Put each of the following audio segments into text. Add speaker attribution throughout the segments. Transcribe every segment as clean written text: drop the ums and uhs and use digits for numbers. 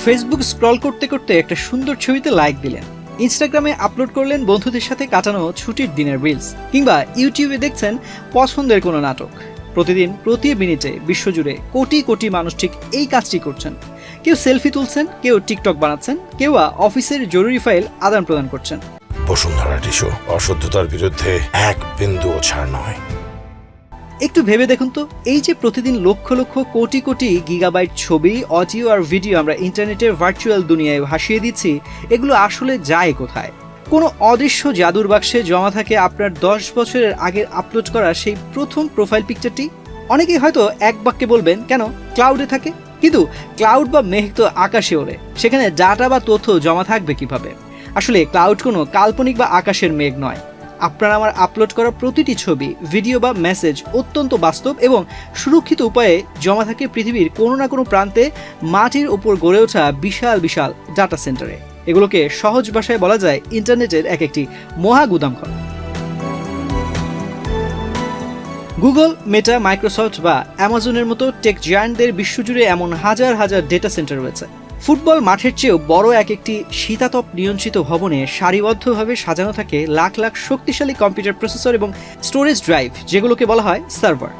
Speaker 1: Facebook scroll করতে করতে একটা সুন্দর ছবিতে লাইক দিলেন, ইনস্টাগ্রামে আপলোড করলেন বন্ধুদের সাথে কাটানো ছুটির দিনের রিলস, কিংবা ইউটিউবে দেখছেন পছন্দের কোনো নাটক। প্রতিদিন প্রতি মিনিটে বিশ্বজুড়ে কোটি কোটি মানুষ ঠিক এই কাজটি করছেন। কেউ সেলফি তুলছেন, কেউ টিকটক বানাচ্ছেন, কেউ অফিসের জরুরি ফাইল আদান প্রদান করছেন।
Speaker 2: বসুন্ধরা টিস্যু, অশুদ্ধতার বিরুদ্ধে এক বিন্দুও ছাড় নয়।
Speaker 1: একটু ভেবে দেখুন তো, এই যে প্রতিদিন লক্ষ লক্ষ কোটি কোটি গিগাবাইট ছবি, অডিও আর ভিডিও আমরা ইন্টারনেটের ভার্চুয়াল দুনিয়ায় ভাসিয়ে দিচ্ছি, এগুলো আসলে যায় কোথায়? কোনো অদৃশ্য জাদুর বাক্সে জমা থাকে আপনার 10 বছরের আগের আপলোড করা সেই প্রথম প্রোফাইল পিকচারটি। অনেকেই হয়তো এক বাক্যে বলবেন, কেন ক্লাউডে থাকে? কিন্তু ক্লাউড বা মেঘ তো আকাশে ওড়ে, সেখানে ডাটা বা তথ্য জমা থাকবে কিভাবে? আসলে ক্লাউড কোনো কাল্পনিক বা আকাশের মেঘ নয়। আপনার আমার আপলোড করা প্রতিটি ছবি, ভিডিও বা মেসেজ অত্যন্ত বাস্তব এবং সুরক্ষিত উপায়ে জমা থাকে পৃথিবীর কোনো না কোনো প্রান্তে, মাটির উপর গড়ে ওঠা বিশাল বিশাল ডাটা সেন্টারে। এগুলোকে সহজ ভাষায় বলা যায় ইন্টারনেটের একটি মহা গুদামঘর। গুগল, মেটা, মাইক্রোসফট বা অ্যামাজনের মতো টেক জায়ান্টদের বিশ্বজুড়ে এমন হাজার হাজার ডেটা সেন্টার রয়েছে। ফুটবল মাঠের চেয়েও বড় একটি শীতাতপ নিয়ন্ত্রিত ভবনে সারিবদ্ধভাবে সাজানো থাকে লাখ লাখ শক্তিশালী কম্পিউটার প্রসেসর এবং স্টোরেজ ড্রাইভ, যেগুলোকে বলা হয় সার্ভার।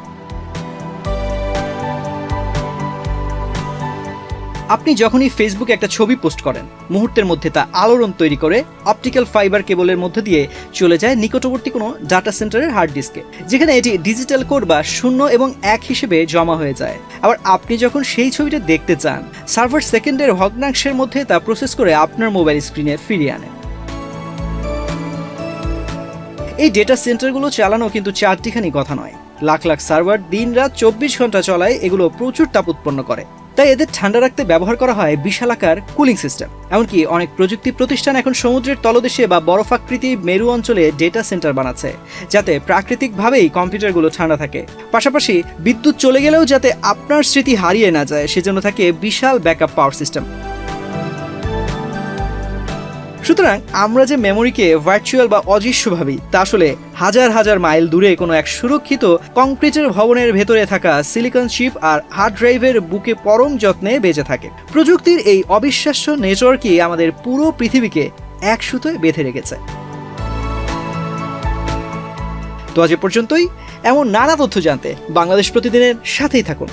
Speaker 1: আপনি যখনই ফেসবুকে একটা ছবি পোস্ট করেন, মুহূর্তের মধ্যে তা আলোড়ন তৈরি করে অপটিক্যাল ফাইবার কেবলের মধ্যে দিয়ে চলে যায় নিকটবর্তী কোনো ডাটা সেন্টারের হার্ড ডিস্কে, যেখানে এটি ডিজিটাল কোড বা 0 এবং 1 হিসেবে জমা হয়ে যায়। আবার আপনি যখন সেই ছবিটা দেখতে চান, সার্ভার সেকেন্ডের ভগ্নাংশের মধ্যে তা প্রসেস করে আপনার মোবাইল স্ক্রিনে ফিরিয়ে আনে। এই ডেটা সেন্টারগুলো চালানো কিন্তু চারটিখানি কথা নয়। লাখ লাখ সার্ভার দিন রাত 24 ঘন্টা চলায়, এগুলো প্রচুর তাপ উৎপন্ন করে। তাই এদের ঠান্ডা রাখতে ব্যবহার করা হয় বিশালাকার কুলিং সিস্টেম। এমনকি অনেক প্রযুক্তি প্রতিষ্ঠান এখন সমুদ্রের তলদেশে বা বরফাকৃতি মেরু অঞ্চলে ডেটা সেন্টার বানাচ্ছে, যাতে প্রাকৃতিকভাবেই কম্পিউটারগুলো ঠান্ডা থাকে। পাশাপাশি বিদ্যুৎ চলে গেলেও যাতে আপনার স্মৃতি হারিয়ে না যায়, সেজন্য থাকে বিশাল ব্যাকআপ পাওয়ার সিস্টেম। সুতরাং আমরা যে মেমোরিকে ভার্চুয়াল বা অদৃশ্য ভাবি, তা আসলে হাজার হাজার মাইল দূরে কোনো এক সুরক্ষিত কংক্রিটের ভবনের ভেতরে থাকা সিলিকন চিপ আর হার্ড ড্রাইভের বুকে পরম যত্নে বেঁচে থাকে। প্রযুক্তির এই অবিশ্বাস্য নেটওয়ার্কই আমাদের পুরো পৃথিবীকে এক সুতোয় বেঁধে রেখেছে। তো আজ এ পর্যন্তই। এমন নানা তথ্য জানতে বাংলাদেশ প্রতিদিনের সাথেই থাকুন।